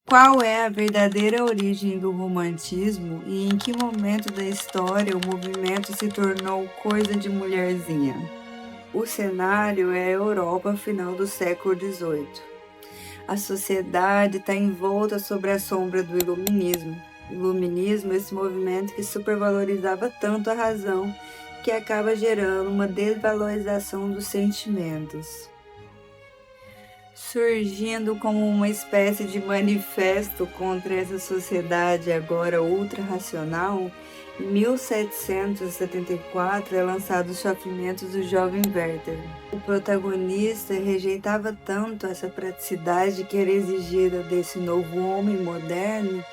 Qual é a verdadeira origem do romantismo e em que momento da história o movimento se tornou coisa de mulherzinha? O cenário é a Europa final do século XVIII. A sociedade está envolta sob a sombra do Iluminismo. Iluminismo é esse movimento que supervalorizava tanto a razão que acaba gerando uma desvalorização dos sentimentos. Surgindo como uma espécie de manifesto contra essa sociedade agora ultra-racional, em 1774 é lançado Os Sofrimentos do Jovem Werther. O protagonista rejeitava tanto essa praticidade que era exigida desse novo homem moderno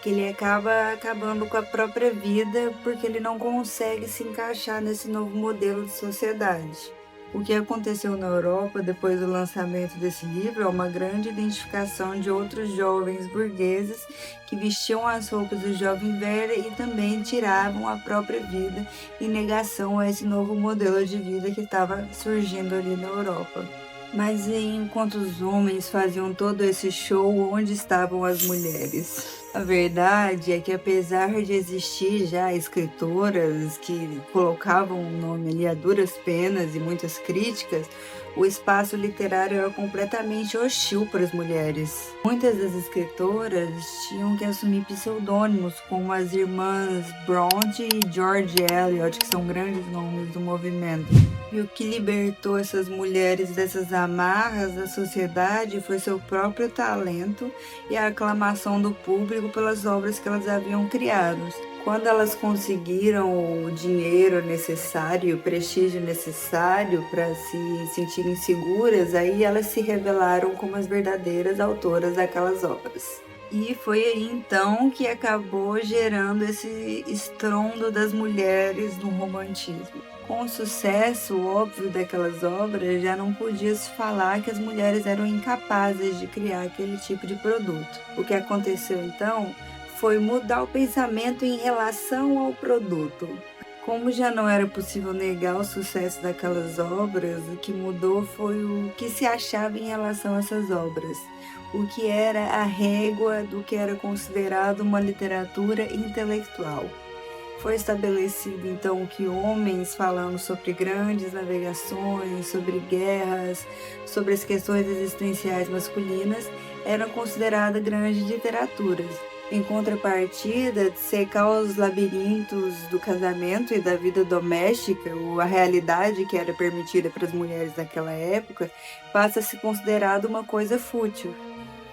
que ele acaba acabando com a própria vida porque ele não consegue se encaixar nesse novo modelo de sociedade. O que aconteceu na Europa depois do lançamento desse livro é uma grande identificação de outros jovens burgueses que vestiam as roupas do jovem Werther e também tiravam a própria vida em negação a esse novo modelo de vida que estava surgindo ali na Europa. Mas enquanto os homens faziam todo esse show, onde estavam as mulheres? A verdade é que apesar de existir já escritoras que colocavam o nome ali a duras penas e muitas críticas, o espaço literário era completamente hostil para as mulheres. Muitas das escritoras tinham que assumir pseudônimos, como as irmãs Bronte e George Eliot, que são grandes nomes do movimento. E o que libertou essas mulheres dessas amarras da sociedade foi seu próprio talento e a aclamação do público pelas obras que elas haviam criado. Quando elas conseguiram o dinheiro necessário, o prestígio necessário para se sentirem seguras, aí elas se revelaram como as verdadeiras autoras daquelas obras. E foi aí então que acabou gerando esse estrondo das mulheres no romantismo. Com o sucesso óbvio daquelas obras, já não podia se falar que as mulheres eram incapazes de criar aquele tipo de produto. O que aconteceu então foi mudar o pensamento em relação ao produto. Como já não era possível negar o sucesso daquelas obras, o que mudou foi o que se achava em relação a essas obras. O que era a régua do que era considerado uma literatura intelectual. Foi estabelecido então que homens falando sobre grandes navegações, sobre guerras, sobre as questões existenciais masculinas eram consideradas grandes literaturas. Em contrapartida, secar os labirintos do casamento e da vida doméstica, ou a realidade que era permitida para as mulheres naquela época, passa a ser considerado uma coisa fútil.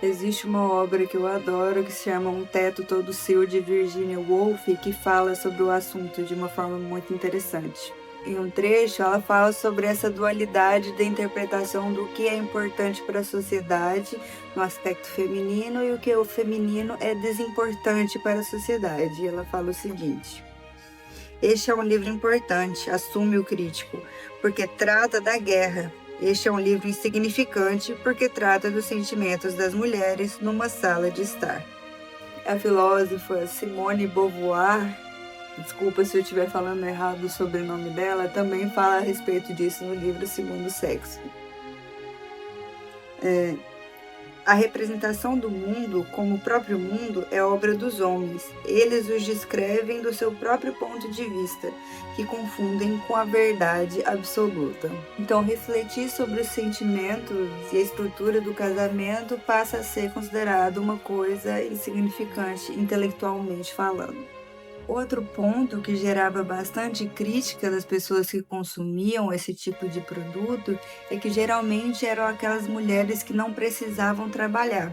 Existe uma obra que eu adoro que se chama Um Teto Todo Seu, de Virginia Woolf, que fala sobre o assunto de uma forma muito interessante. Em um trecho, ela fala sobre essa dualidade da interpretação do que é importante para a sociedade no aspecto feminino e o que o feminino é desimportante para a sociedade. E ela fala o seguinte: este é um livro importante, assume o crítico, porque trata da guerra. Este é um livro insignificante porque trata dos sentimentos das mulheres numa sala de estar. A filósofa Simone Beauvoir, desculpa se eu estiver falando errado o sobrenome dela, também fala a respeito disso no livro Segundo Sexo. A representação do mundo como o próprio mundo é obra dos homens. Eles os descrevem do seu próprio ponto de vista, que confundem com a verdade absoluta. Então, refletir sobre os sentimentos e a estrutura do casamento passa a ser considerado uma coisa insignificante intelectualmente falando. Outro ponto que gerava bastante crítica das pessoas que consumiam esse tipo de produto é que geralmente eram aquelas mulheres que não precisavam trabalhar.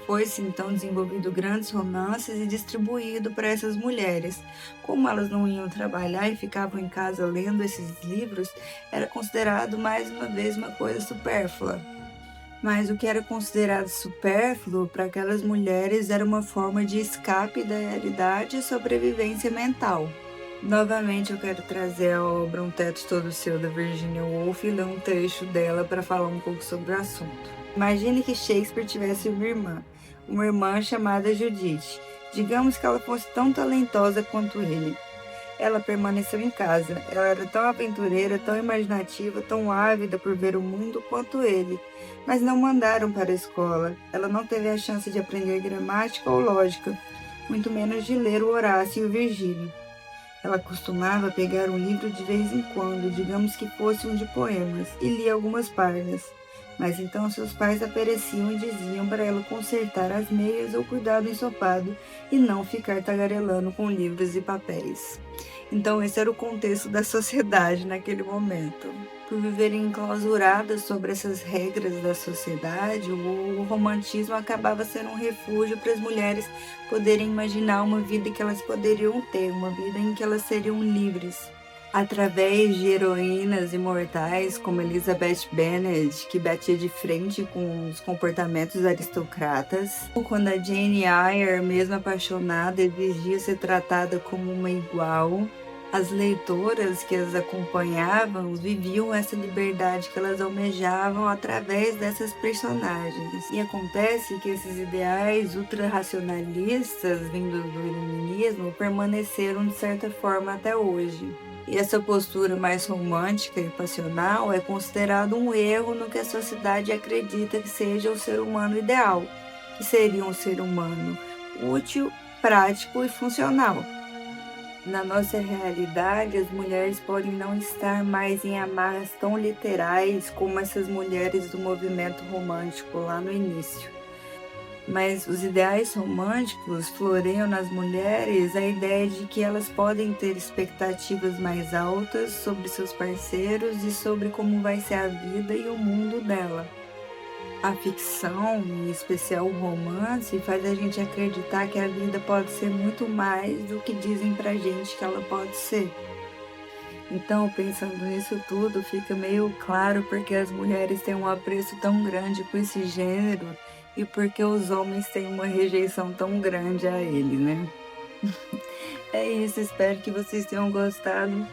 Foi-se então desenvolvido grandes romances e distribuído para essas mulheres. Como elas não iam trabalhar e ficavam em casa lendo esses livros, era considerado mais uma vez uma coisa supérflua. Mas o que era considerado supérfluo para aquelas mulheres era uma forma de escape da realidade e sobrevivência mental. Novamente eu quero trazer a obra Um Teto Todo Seu, da Virginia Woolf, e ler um trecho dela para falar um pouco sobre o assunto. Imagine que Shakespeare tivesse uma irmã chamada Judith. Digamos que ela fosse tão talentosa quanto ele. ela permaneceu em casa. Ela era tão aventureira, tão imaginativa, tão ávida por ver o mundo quanto ele. Mas não mandaram para a escola. Ela não teve a chance de aprender gramática ou lógica, muito menos de ler o Horácio e o Virgílio. Ela costumava pegar um livro de vez em quando, digamos que fosse um de poemas, e lia algumas páginas. Mas então seus pais apareciam e diziam para ela consertar as meias ou cuidar do ensopado e não ficar tagarelando com livros e papéis. Então esse era o contexto da sociedade naquele momento. Por viverem enclausuradas sobre essas regras da sociedade, o romantismo acabava sendo um refúgio para as mulheres poderem imaginar uma vida que elas poderiam ter, uma vida em que elas seriam livres. Através de heroínas imortais como Elizabeth Bennet, que batia de frente com os comportamentos aristocratas, ou quando a Jane Eyre, mesmo apaixonada, exigia ser tratada como uma igual, as leitoras que as acompanhavam viviam essa liberdade que elas almejavam através dessas personagens. E acontece que esses ideais ultra-racionalistas vindos do iluminismo permaneceram de certa forma até hoje. E essa postura mais romântica e passional é considerado um erro no que a sociedade acredita que seja o ser humano ideal, que seria um ser humano útil, prático e funcional. Na nossa realidade, as mulheres podem não estar mais em amarras tão literais como essas mulheres do movimento romântico lá no início. Mas os ideais românticos floreiam nas mulheres a ideia de que elas podem ter expectativas mais altas sobre seus parceiros e sobre como vai ser a vida e o mundo dela. A ficção, em especial o romance, faz a gente acreditar que a vida pode ser muito mais do que dizem pra gente que ela pode ser. Então, pensando nisso tudo, fica meio claro porque as mulheres têm um apreço tão grande por esse gênero e porque os homens têm uma rejeição tão grande a ele, né? É isso, espero que vocês tenham gostado.